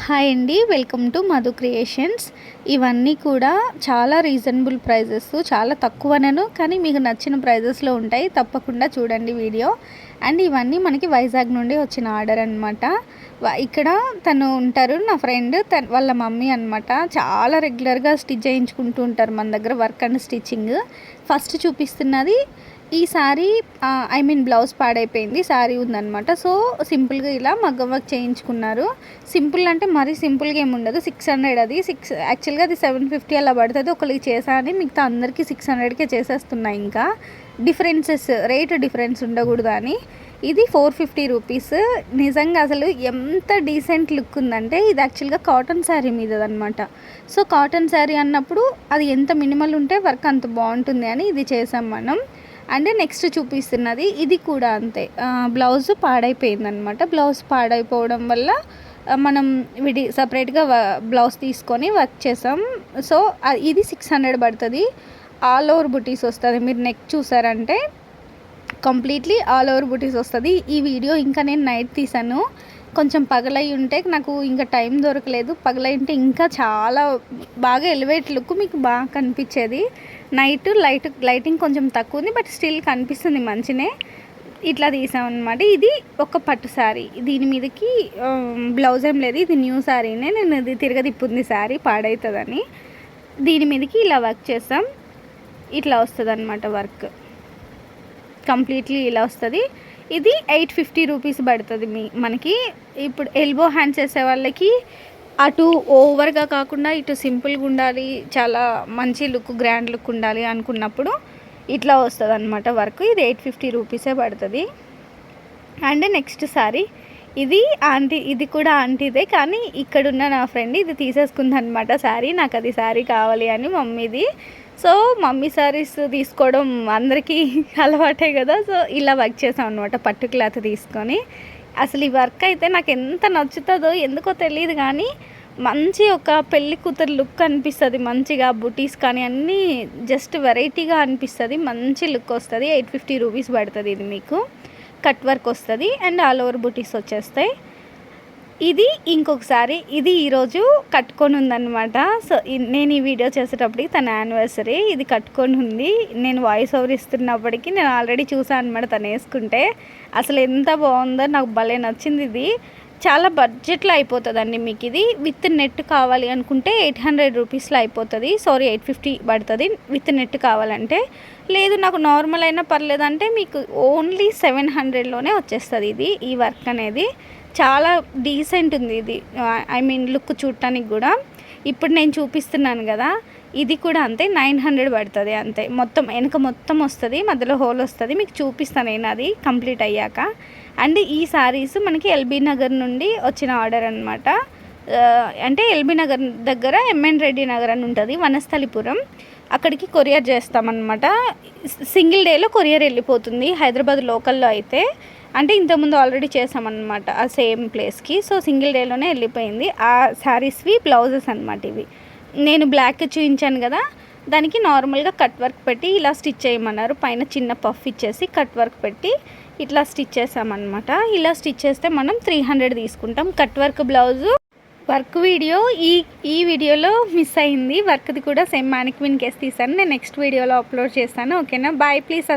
Hi అండి, welcome to Madhu creations. ఇవన్నీ కూడా చాలా రీజనబుల్ ప్రైజెస్, చాలా తక్కువనను కానీ మీకు నచ్చిన ప్రైజెస్లో ఉంటాయి. తప్పకుండా చూడండి వీడియో. అండ్ ఇవన్నీ మనకి వైజాగ్ నుండి వచ్చిన ఆర్డర్ అనమాట. ఇక్కడ తను ఉంటారు, నా ఫ్రెండ్, వాళ్ళ మమ్మీ అనమాట. చాలా రెగ్యులర్గా స్టిచ్ చేయించుకుంటూ ఉంటారు మన దగ్గర, వర్క్ అండ్ స్టిచ్చింగ్. ఫస్ట్ చూపిస్తున్నది ఈ సారీ, బ్లౌజ్ పాడైపోయింది, సారీ ఉందన్నమాట. సో సింపుల్గా ఇలా మగ్గం వర్క్ చేయించుకున్నారు. సింపుల్ అంటే మరీ సింపుల్గా ఏమి ఉండదు. 600, అది యాక్చువల్గా అది 750 అలా పడుతుంది. ఒకరికి చేశాను, మిగతా అందరికీ 600కే చేసేస్తున్నాయి. ఇంకా రేట్ డిఫరెన్స్ ఉండకూడదు అని. ఇది 450 రూపీస్. నిజంగా అసలు ఎంత డీసెంట్ లుక్ ఉందంటే, ఇది యాక్చువల్గా కాటన్ శారీ మీదదనమాట. సో కాటన్ శారీ అన్నప్పుడు అది ఎంత మినిమల్ ఉంటే వర్క్ అంత బాగుంటుంది అని ఇది చేసాం మనం. అండ్ నెక్స్ట్ చూపిస్తున్నది ఇది కూడా అంతే. బ్లౌజ్ పాడైపోయిందనమాట. బ్లౌజ్ పాడైపోవడం వల్ల మనం సపరేట్గా బ్లౌజ్ తీసుకొని వర్క్ చేసాం. సో ఇది 600 పడుతుంది. ఆల్ ఓవర్ బుటీస్ వస్తుంది. మీరు నెక్ చూసారంటే కంప్లీట్లీ ఆల్ ఓవర్ బుటీస్ వస్తుంది. ఈ వీడియో ఇంకా నేను నైట్ తీసాను. కొంచెం పగలై ఉంటే నాకు ఇంకా టైం దొరకలేదు. పగలై ఉంటే ఇంకా చాలా బాగా ఎలివేట్ లుక్ మీకు బాగా కనిపించేది. నైట్ లైటింగ్ కొంచెం తక్కువ ఉంది, బట్ స్టిల్ కనిపిస్తుంది మంచినే. ఇట్లా తీసామన్నమాట. ఇది ఒక పట్టు శారీ. దీని మీదకి బ్లౌజ్ ఏం లేదు, ఇది న్యూ శారీనే. నేను ఇది తిరగదిప్పుంది శారీ పాడవుతుందని. దీని మీదకి ఇలా వర్క్ చేస్తాం. ఇట్లా వస్తుంది అన్నమాట వర్క్. కంప్లీట్లీ ఇలా వస్తుంది. ఇది 850 రూపీస్ పడుతుంది మనకి. ఇప్పుడు ఎల్బో హ్యాండ్స్ వేసే వాళ్ళకి అటు ఓవర్గా కాకుండా ఇటు సింపుల్గా ఉండాలి, చాలా మంచి లుక్, గ్రాండ్ లుక్ ఉండాలి అనుకున్నప్పుడు ఇట్లా వస్తుంది అనమాట వర్క్. ఇది 850 రూపీసే పడుతుంది. అండ్ నెక్స్ట్ శారీ ఇది కూడా ఆంటీదే, కానీ ఇక్కడున్న నా ఫ్రెండ్ ఇది తీసేసుకుంది అనమాట శారీ. నాకు అది శారీ కావాలి అని మమ్మీది. సో మమ్మీ శారీస్ తీసుకోవడం అందరికీ అలవాటే కదా. సో ఇలా వర్క్ చేసాం అనమాట, పట్టు క్లాత్ తీసుకొని. అసలు ఈ వర్క్ అయితే నాకు ఎంత నచ్చుతుందో ఎందుకో తెలియదు, కానీ మంచి ఒక పెళ్లి కూతురు లుక్ అనిపిస్తుంది. మంచిగా బుటీస్ కానీ అన్నీ జస్ట్ వెరైటీగా అనిపిస్తుంది. మంచి లుక్ వస్తుంది. 850 రూపీస్ పడుతుంది. ఇది మీకు కట్ వర్క్ వస్తుంది అండ్ ఆల్ ఓవర్ బుటీస్ వచ్చేస్తాయి. ఇది ఇంకొకసారి ఇది ఈరోజు కట్టుకొని ఉందన్నమాట. సో నేను ఈ వీడియో చేసేటప్పటికి తన యానివర్సరీ, ఇది కట్టుకొని ఉంది. నేను వాయిస్ ఓవర్ ఇస్తున్నప్పటికీ నేను ఆల్రెడీ చూసాను అనమాట తను వేసుకుంటే. అసలు ఎంత బాగుందో, నాకు భలే నచ్చింది. ఇది చాలా బడ్జెట్లో అయిపోతుందండి మీకు. ఇది విత్ నెట్ కావాలి అనుకుంటే 800 రూపీస్లో అయిపోతుంది. 850 పడుతుంది విత్ నెట్ కావాలంటే. లేదు నాకు నార్మల్ అయినా పర్లేదంటే మీకు ఓన్లీ 700లోనే వచ్చేస్తుంది. ఈ వర్క్ అనేది చాలా డీసెంట్ ఉంది. ఇది లుక్ చూడటానికి కూడా. ఇప్పుడు నేను చూపిస్తున్నాను కదా, ఇది కూడా అంతే 900 పడుతుంది అంతే. మొత్తం వెనక మొత్తం వస్తుంది, మధ్యలో హోల్ వస్తుంది. మీకు చూపిస్తాను నేను అది కంప్లీట్ అయ్యాక. అండ్ ఈ శారీస్ మనకి ఎల్బీ నగర్ నుండి వచ్చిన ఆర్డర్ అనమాట. అంటే ఎల్బీ నగర్ దగ్గర ఎంఎన్ రెడ్డి నగర్ అని ఉంటుంది, వనస్థలిపురం. అక్కడికి కొరియర్ చేస్తామన్నమాట. సింగిల్ డేలో కొరియర్ వెళ్ళిపోతుంది. హైదరాబాద్ లోకల్లో అయితే, అంటే ఇంతకుముందు ఆల్రెడీ చేసామన్నమాట ఆ సేమ్ ప్లేస్కి. సో సింగిల్ డేలోనే వెళ్ళిపోయింది. ఆ శారీస్వి బ్లౌజెస్ అనమాట ఇవి. నేను బ్లాక్ చూపించాను కదా, దానికి నార్మల్గా కట్ వర్క్ పెట్టి ఇలా స్టిచ్ చేయమన్నారు. పైన చిన్న పఫ్ ఇచ్చేసి కట్ వర్క్ పెట్టి ఇట్లా స్టిచ్ చేసామన్నమాట. ఇలా స్టిచ్ చేస్తే మనం 300 తీసుకుంటాం. Cut work blouse work video ఈ వీడియోలో మిస్ అయింది. వర్క్ది కూడా సేమ్ మ్యానిక్విన్ కేసు తీసాను. నేను నెక్స్ట్ వీడియోలో అప్లోడ్ చేస్తాను. ఓకేనా, బాయ్. ప్లీజ్